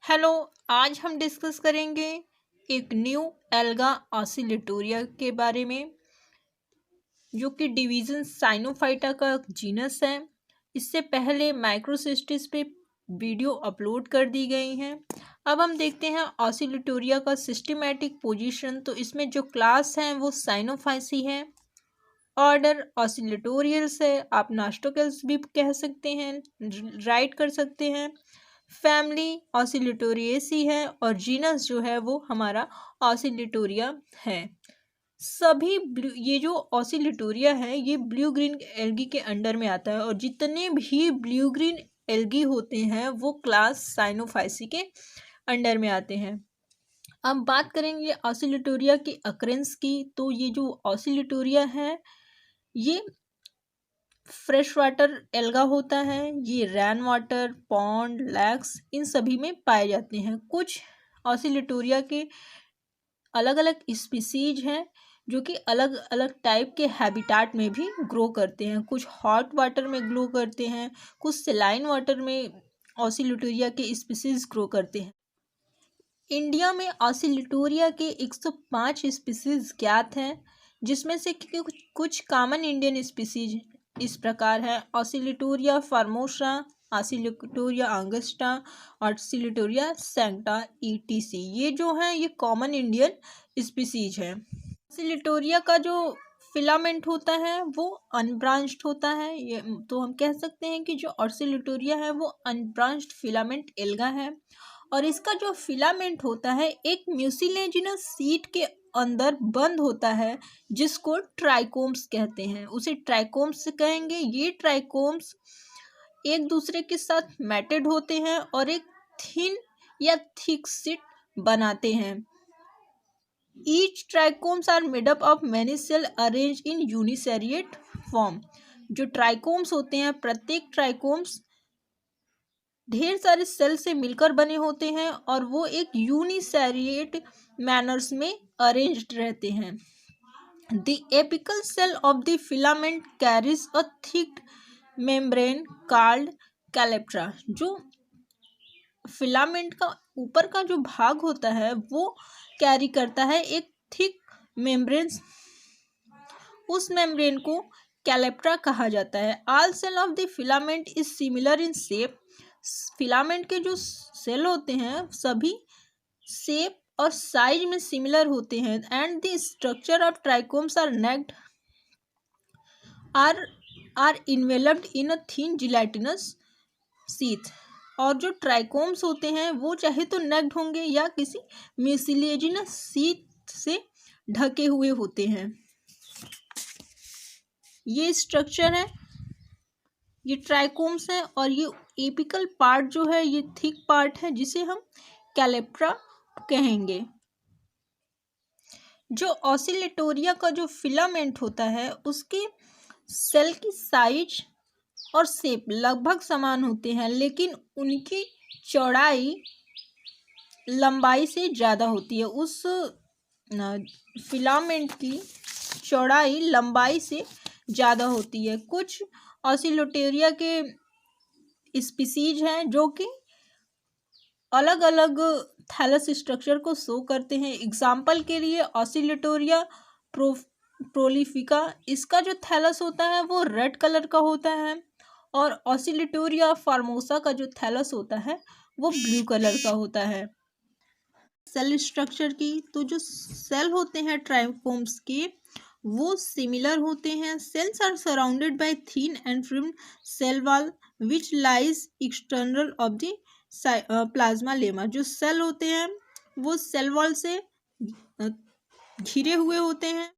Hello. आज हम discuss करेंगे एक न्यू एल्गा ऑसिलेटोरिया के बारे में, जो कि डिवीजन साइनोफाइटा का जीनस है। इससे पहले माइक्रोसिस्टिस पे वीडियो अपलोड कर दी गई हैं। अब हम देखते हैं ऑसिलेटोरिया का सिस्टमैटिक पोजीशन। तो इसमें जो क्लास हैं वो साइनोफाइसी है, ऑर्डर ऑसिलेटोरियल्स है, आप नास्टोकल्स भी कह सकते हैं, राइट कर सकते हैं, फैमिली ऑसिलेटोरिएसी है और जीनस जो है वो हमारा ऑसिलेटोरिया है। सभी ये जो ऑसिलेटोरिया है ये ब्लू ग्रीन एल्गी के अंडर में आता है और जितने भी ब्लू ग्रीन एल्गी होते हैं वो क्लास साइनोफाइसी के अंडर में आते हैं। अब बात करेंगे ऑसिलेटोरिया की अक्रेंस की। तो ये जो ऑसिलेटोरिया है ये फ्रेश वाटर एल्गा होता है। ये रैन वाटर, पॉन्ड, लैक्स इन सभी में पाए जाते हैं। कुछ ऑसिलेटोरिया के अलग अलग स्पीसीज हैं जो कि अलग अलग टाइप के हैबिटाट में भी ग्रो करते हैं। कुछ हॉट वाटर में ग्रो करते हैं, कुछ सेलाइन वाटर में ऑसिलेटोरिया के स्पीसीज ग्रो करते हैं। इंडिया में ऑसिलेटोरिया के 105 स्पीसीज ज्ञात हैं, जिसमें से कुछ कॉमन इंडियन स्पीसीज इस प्रकार है: oscillatoria formosa, oscillatoria angusta, oscillatoria sancta ETC. ये जो है ये कॉमन इंडियन स्पीसीज है। ऑसिलेटोरिया का जो फिलामेंट होता है वो अनब्रांच्ड होता है। ये तो हम कह सकते हैं कि जो ऑसिलेटोरिया है वो अनब्रांच्ड फिलामेंट एल्गा है। और इसका जो फिलामेंट होता है एक म्यूसिलेजिनस सीट के अंदर बंद होता है, जिसको ट्राइकोम्स कहते हैं। उसे ट्राइकोम्स कहेंगे। ये ट्राइकोम्स एक दूसरे के साथ मैटेड होते हैं और एक थिन या थिक सीट बनाते हैं। Each trichomes are made up of many cell arrange in uniseriate form. जो ट्राइकोम्स होते हैं, प्रत्येक ट्राइकोम्स ढेर सारे सेल से मिलकर बने होते हैं और वो एक यूनिसेरिएट मैनर्स में अरेंज्ड रहते हैं। The apical cell of the filament carries a thick membrane called calyptra. जो फिलामेंट का ऊपर का जो भाग होता है वो कैरी करता है एक थिक मेम्ब्रेन। उस मेम्ब्रेन को कैलेप्ट्रा कहा जाता है। All cell of the filament is similar in shape. Filament के जो सेल होते हैं सभी शेप और साइज में सिमिलर होते हैं। And the structure of trichomes are naked or enveloped in a thin gelatinous sheath. और जो ट्राइकोम्स होते हैं वो चाहे तो नेक्ड होंगे या किसी म्यूसिलेजिनस शीथ से ढके हुए होते हैं। ये स्ट्रक्चर है, ये ट्राइकोम्स है और ये एपिकल पार्ट जो है ये थिक पार्ट है जिसे हम कैलेप्ट्रा कहेंगे। जो ऑसिलेटोरिया का जो फिलामेंट होता है उसके सेल की साइज और शेप लगभग समान होते हैं, लेकिन उनकी चौड़ाई लंबाई से ज़्यादा होती है। उस फिलामेंट की चौड़ाई लंबाई से ज़्यादा होती है। कुछ ऑसिलेटोरिया के स्पीसीज हैं जो कि अलग अलग थैलस स्ट्रक्चर को शो करते हैं। एग्जाम्पल के लिए ऑसिलेटोरिया प्रोलिफिका, इसका जो थैलस होता है वो रेड कलर का होता है और ऑसिलेटोरिया फार्मोसा का जो थैलस होता है वो ब्लू कलर का होता है। सेल स्ट्रक्चर की, तो जो सेल होते हैं ट्राइकोम्स के वो सिमिलर होते हैं। Cells are surrounded by thin and filmed cell wall which lies external of the plasmalemma. जो सेल होते हैं वो सेल वॉल से घिरे हुए होते हैं।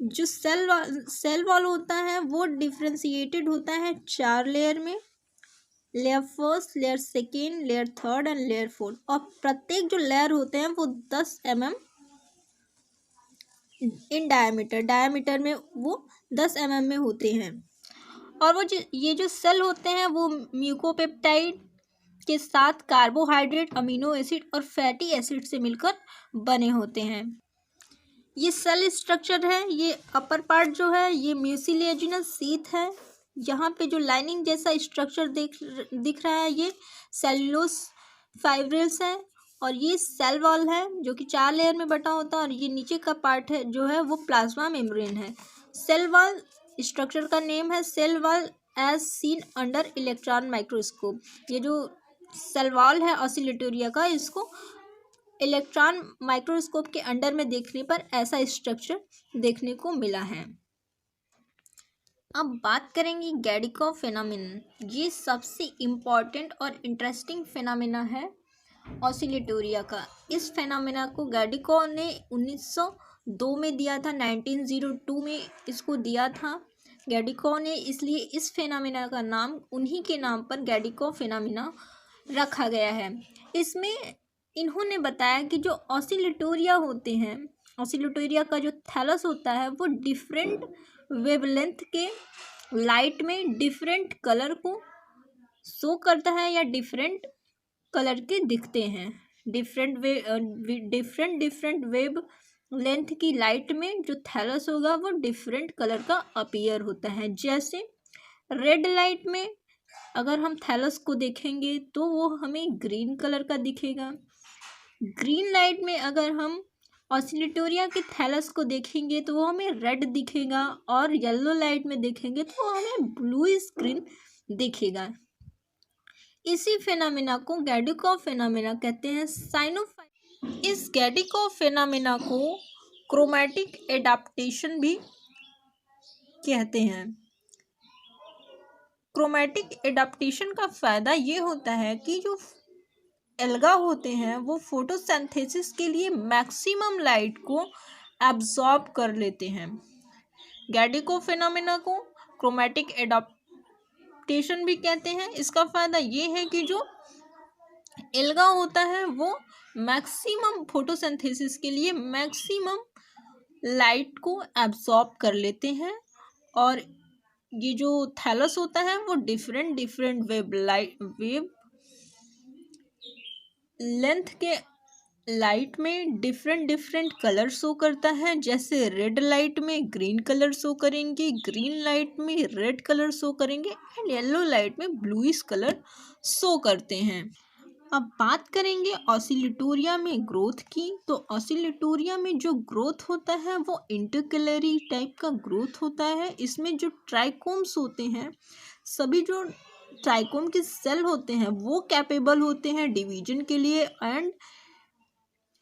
जो सेल वॉल होता है वो डिफ्रेंशिएटेड होता है 4 लेयर में: layer first, layer second, layer third and layer fourth. और प्रत्येक जो लेयर होते हैं वो 10 mm इन डायमीटर में वो 10 mm में होते हैं। और वो ये जो सेल होते हैं वो म्यूकोपेप्टाइड के साथ कार्बोहाइड्रेट, अमीनो एसिड और फैटी एसिड से मिलकर बने होते हैं। ये सेल स्ट्रक्चर है। ये अपर पार्ट जो है ये म्यूसिलेजिनस शीथ है। यहाँ पे जो लाइनिंग जैसा स्ट्रक्चर दिख रहा है ये सेल्यूलोस फाइब्रिल्स है और ये सेल वॉल है जो कि 4 लेयर में बटा होता है और ये नीचे का पार्ट है जो है वो प्लाज्मा मेम्ब्रेन है। सेल वॉल स्ट्रक्चर का नेम है cell wall as seen under electron microscope. ये जो सेल वॉल है ऑसिलेटोरिया का, इसको इलेक्ट्रॉन माइक्रोस्कोप के अंडर में देखने पर ऐसा स्ट्रक्चर देखने को मिला है। अब बात करेंगे गैडिको फिनोमिनन। ये सबसे इम्पॉर्टेंट और इंटरेस्टिंग फिनोमिना है ऑसिलेटोरिया का। इस फिनोमिना को गैडिको ने 1902 में दिया था, 1902 में इसको दिया था गैडिको ने, इसलिए इस फिनोमिना का नाम उन्हीं के नाम पर गैडिको फिनोमिना रखा गया है। इसमें इन्होंने बताया कि जो ऑसिलेटोरिया होते हैं, ऑसिलेटोरिया का जो थैलस होता है वो डिफरेंट वेवलेंथ के लाइट में डिफरेंट कलर को शो करता है या डिफरेंट कलर के दिखते हैं। डिफरेंट वेव लेंथ की लाइट में जो थैलस होगा वो डिफरेंट कलर का अपीयर होता है। जैसे रेड लाइट में अगर हम थैलस को देखेंगे तो वो हमें ग्रीन कलर का दिखेगा। ग्रीन लाइट में अगर हम ऑसिलेटोरिया के थैलस को देखेंगे तो वो हमें रेड दिखेगा और येलो लाइट में देखेंगे तो हमें ब्लू स्क्रीन दिखेगा। इसी फिनोमिना को गैडिको फिनोमिना कहते हैं। इस गैडिको फिनोमिना को क्रोमैटिक एडाप्टेशन भी कहते हैं। क्रोमैटिक एडाप्टेशन का फ़ायदा ये होता है कि जो एल्गा होते हैं वो फोटोसिंथेसिस के लिए मैक्सिमम लाइट को एब्जॉर्ब कर लेते हैं। गैडिको फिनोमिना को क्रोमैटिक एडाप्टेशन भी कहते हैं। इसका फ़ायदा ये है कि जो एल्गा होता है वो मैक्सिमम फोटोसिंथेसिस के लिए मैक्सिमम लाइट को एब्जॉर्ब कर लेते हैं और ये जो थैलस होता है वो डिफरेंट वेव लेंथ के लाइट में डिफरेंट कलर शो करता है। जैसे रेड लाइट में ग्रीन कलर शो करेंगे, ग्रीन लाइट में रेड कलर शो करेंगे एंड येलो लाइट में ब्लूइश कलर शो करते हैं। अब बात करेंगे ऑसिलेटोरिया में ग्रोथ की। तो ऑसिलेटोरिया में जो ग्रोथ होता है वो इंटरकैलरी टाइप का ग्रोथ होता है। इसमें जो ट्राइकोम्स होते हैं, सभी जो ट्राइकोम के सेल होते हैं वो कैपेबल होते हैं डिवीजन के लिए एंड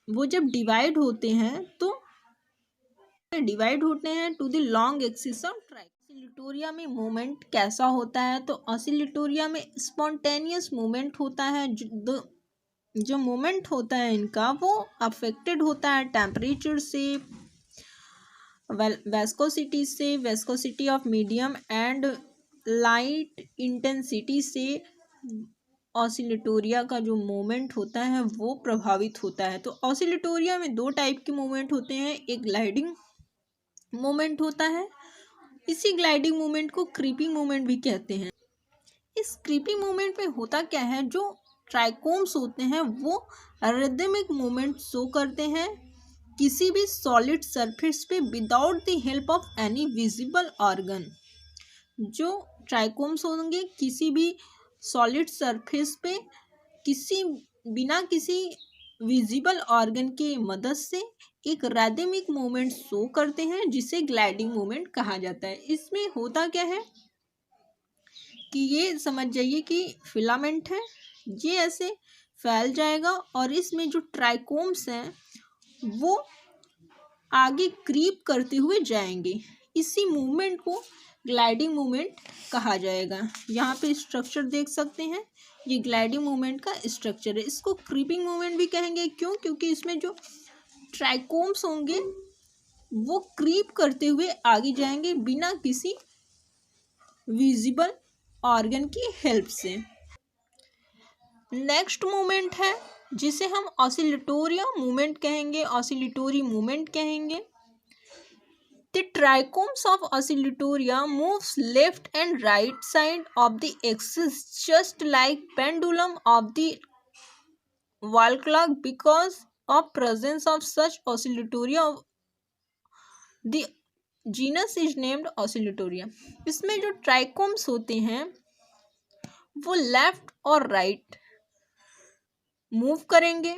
वो जब डिवाइड होते हैं to the long axis of trichome. Oscillatoria में मूवमेंट कैसा होता है? तो ऑसिलेटोरिया में स्पॉन्टेनियस मूवमेंट होता है। जो मूवमेंट होता है इनका वो अफेक्टेड होता है टेम्परेचर से, viscosity of medium and light intensity से ऑसिलेटोरिया का जो मूवमेंट होता है वो प्रभावित होता है। तो ऑसिलेटोरिया में 2 टाइप के मूवमेंट होते हैं। एक ग्लाइडिंग मूवमेंट होता है, इसी ग्लाइडिंग मूवमेंट को क्रीपिंग मूवमेंट भी कहते हैं। इस क्रीपिंग मूवमेंट में होता क्या है, जो ट्राइकोम्स होते हैं वो रिदमिक मूवमेंट शो करते हैं किसी भी सॉलिड सरफेस पे without the help of any visible organ. जो ट्राइकोम्स होंगे किसी भी सॉलिड सरफेस पे बिना किसी विजिबल ऑर्गन की मदद से एक रिदमिक मूवमेंट शो करते हैं जिसे ग्लाइडिंग मूवमेंट कहा जाता है। इसमें होता क्या है कि ये समझ जाइए कि फिलामेंट है, ये ऐसे फैल जाएगा और इसमें जो ट्राइकोम्स हैं वो आगे क्रीप करते हुए जाएंगे। इसी मूवमेंट को ग्लाइडिंग मूवमेंट कहा जाएगा। यहाँ पे स्ट्रक्चर देख सकते हैं, ये ग्लाइडिंग मूवमेंट का स्ट्रक्चर है। इसको क्रीपिंग मूवमेंट भी कहेंगे। क्यों? क्योंकि इसमें जो ट्राइकोम्स होंगे वो क्रीप करते हुए आगे जाएंगे बिना किसी विजिबल ऑर्गन की हेल्प से। नेक्स्ट मूवमेंट है जिसे हम ऑसिलेटोरिया मूवमेंट कहेंगे, ऑसिलेटोरी मूवमेंट कहेंगे। The trichomes of oscillatoria moves left and right side of the axis just like pendulum of the wall clock. Because of presence of such oscillatoria, the genus is named oscillatoria. इसमें जो trichomes होते हैं वो left और right move करेंगे।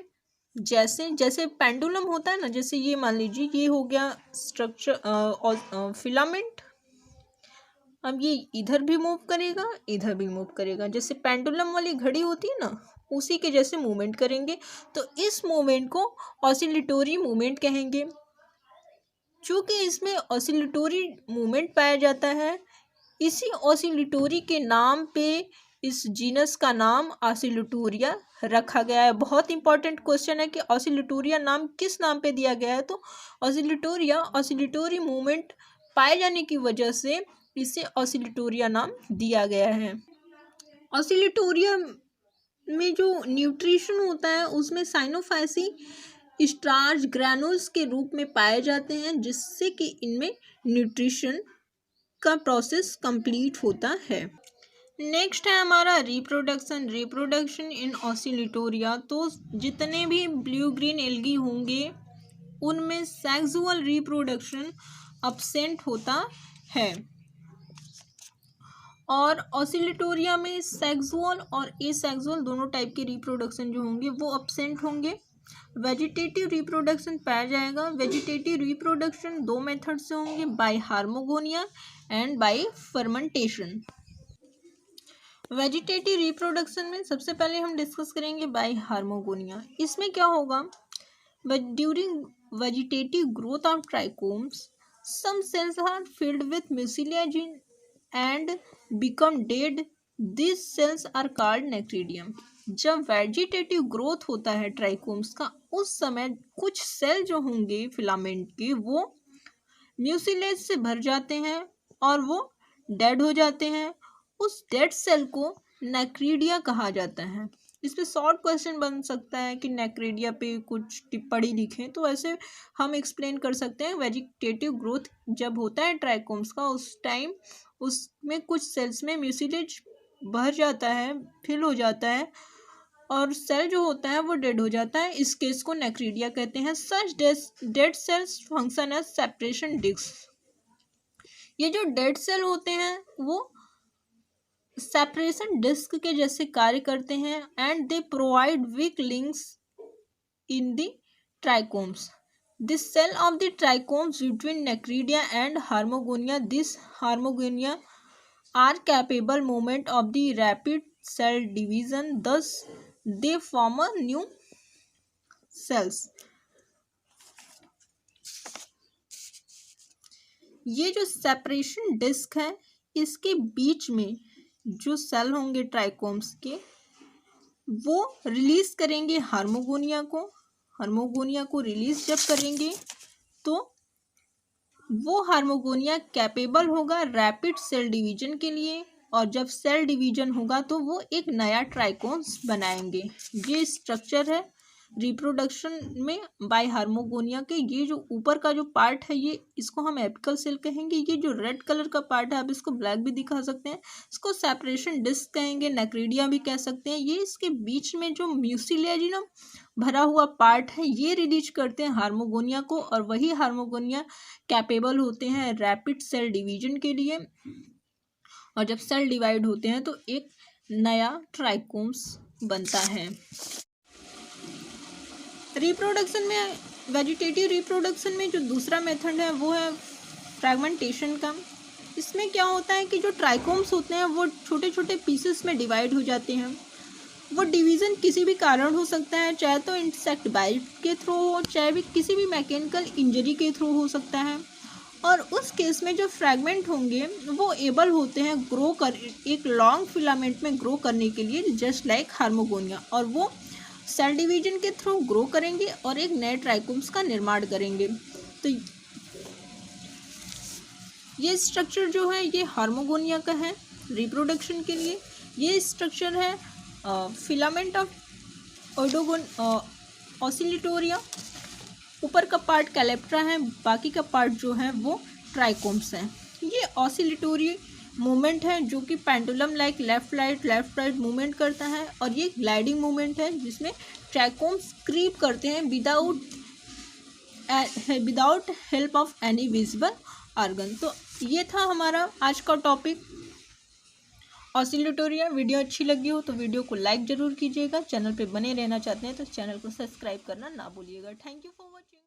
जैसे जैसे pendulum होता है ना, जैसे ये मान लीजिए ये हो गया स्ट्रक्चर और फिलामेंट। अब ये इधर भी मूव करेगा, इधर भी मूव करेगा, जैसे पेंडुलम वाली घड़ी होती है ना, उसी के जैसे मूवमेंट करेंगे। तो इस मूवमेंट को ऑसिलेटरी मूवमेंट कहेंगे। चूँकि इसमें ऑसिलेटरी मूवमेंट पाया जाता है, इसी ऑसिलेटरी के नाम पे इस जीनस का नाम ऑसिलेटोरिया रखा गया है। बहुत इंपॉर्टेंट क्वेश्चन है कि ऑसिलेटोरिया नाम किस नाम पे दिया गया है। तो ऑसिलेटोरिया ऑसिलेटरी मूवमेंट पाए जाने की वजह से इसे ऑसिलेटोरिया नाम दिया गया है। ऑसिलेटोरिया में जो न्यूट्रिशन होता है उसमें साइनोफाइसी स्टार्च ग्रैनुल्स के रूप में पाए जाते हैं, जिससे कि इनमें न्यूट्रिशन का प्रोसेस कंप्लीट होता है। नेक्स्ट है हमारा रिप्रोडक्शन इन ऑसिलेटोरिया। तो जितने भी ब्लू ग्रीन एल्गी होंगे उनमें सेक्सुअल रिप्रोडक्शन अब्सेंट होता है, और ऑसिलेटोरिया में सेक्सुअल और एसेक्सुअल दोनों टाइप के रिप्रोडक्शन जो होंगे वो अब्सेंट होंगे। वेजिटेटिव रिप्रोडक्शन पाया जाएगा। वेजिटेटिव रिप्रोडक्शन दो मेथड से होंगे, by hormogonia and by fermentation. Vegetative reproduction में सबसे पहले हम डिस्कस करेंगे बाय हार्मोगोनिया। इसमें क्या होगा, during vegetative growth of trichomes some cells are filled with mucilage and become dead, this cells are called necridium. जब वेजिटेटिव ग्रोथ होता है ट्राइकोम्स का, उस समय कुछ सेल जो होंगे फिलामेंट के वो म्यूसिलेज से भर जाते हैं और वो डेड हो जाते हैं। उस डेड सेल को नेक्रीडिया कहा जाता है। इस पे शॉर्ट क्वेश्चन बन सकता है कि नेक्रीडिया पे कुछ टिप्पणी लिखें, तो ऐसे हम एक्सप्लेन कर सकते हैं। वेजिटेटिव ग्रोथ जब होता है ट्राइकोम्स का, उस टाइम उसमें कुछ सेल्स में म्यूसिलेज भर जाता है, फिल हो जाता है, और सेल जो होता है वो डेड हो जाता है। इस केस को नेक्रीडिया कहते हैं। Such dead cells function as separation disc. ये जो डेड सेल होते हैं वो सेपरेशन डिस्क के जैसे कार्य करते हैं, and they provide weak links in the trichomes. This cell of the trichomes between necridia and hormogonia, this hormogonia are capable movement of the rapid cell division, thus they form a new cells। ये जो separation disc है, इसके बीच में जो cell होंगे trichomes के, वो release करेंगे हार्मोगोनिया को। हार्मोगोनिया को रिलीज जब करेंगे तो वो हार्मोगोनिया कैपेबल होगा रैपिड सेल डिवीजन के लिए, और जब सेल डिवीजन होगा तो वो एक नया ट्राइकोन्स बनाएंगे। ये स्ट्रक्चर है रिप्रोडक्शन में बाय हार्मोगोनिया के। ये जो ऊपर का जो पार्ट है, ये इसको हम एपिकल सेल कहेंगे। ये जो रेड कलर का पार्ट है, आप इसको ब्लैक भी दिखा सकते हैं, इसको सेपरेशन डिस्क कहेंगे, नेक्रीडिया भी कह सकते हैं। ये इसके बीच में जो म्यूसिलेजिनम भरा हुआ पार्ट है, ये रिलीज करते हैं हार्मोगोनिया को, और वही हार्मोगोनिया कैपेबल होते हैं रैपिड सेल डिवीजन के लिए। और जब सेल डिवाइड होते हैं तो एक नया ट्राइकोम्स बनता है। रिप्रोडक्शन में, वेजिटेटिव रिप्रोडक्शन में जो दूसरा मेथड है वो है फ्रैगमेंटेशन का। इसमें क्या होता है कि जो ट्राइकोम्स होते हैं वो छोटे छोटे पीसेस में डिवाइड हो जाते हैं। वो डिवीज़न किसी भी कारण हो सकता है, चाहे तो इंसेक्ट बाइट के थ्रू हो, चाहे भी किसी भी मैकेनिकल इंजरी के थ्रू हो सकता है। और उस केस में जो फ्रैगमेंट होंगे वो एबल होते हैं ग्रो कर, एक लॉन्ग फिलामेंट में ग्रो करने के लिए, जस्ट लाइक हार्मोगोनिया, और वो सेल डिवीजन के थ्रू ग्रो करेंगे और एक नए ट्राइकोम्स का निर्माण करेंगे। तो ये स्ट्रक्चर जो है ये हार्मोगोनिया का है रिप्रोडक्शन के लिए। ये स्ट्रक्चर है फिलामेंट ऑफ ऑसिलेटोरिया। ऊपर का पार्ट कैलेप्ट्रा है, बाकी का पार्ट जो है वो ट्राइकोम्स है। ये ऑसिलेटोरी मूवमेंट है जो कि pendulum like left right movement करता है, और ये ग्लाइडिंग मूवमेंट है जिसमें ट्राइकोम्स क्रीप करते हैं without help of any visible organ. तो ये था हमारा आज का टॉपिक ऑसिलेटोरिया। वीडियो अच्छी लगी हो तो वीडियो को लाइक ज़रूर कीजिएगा। चैनल पे बने रहना चाहते हैं तो चैनल को सब्सक्राइब करना ना भूलिएगा। Thank you for watching.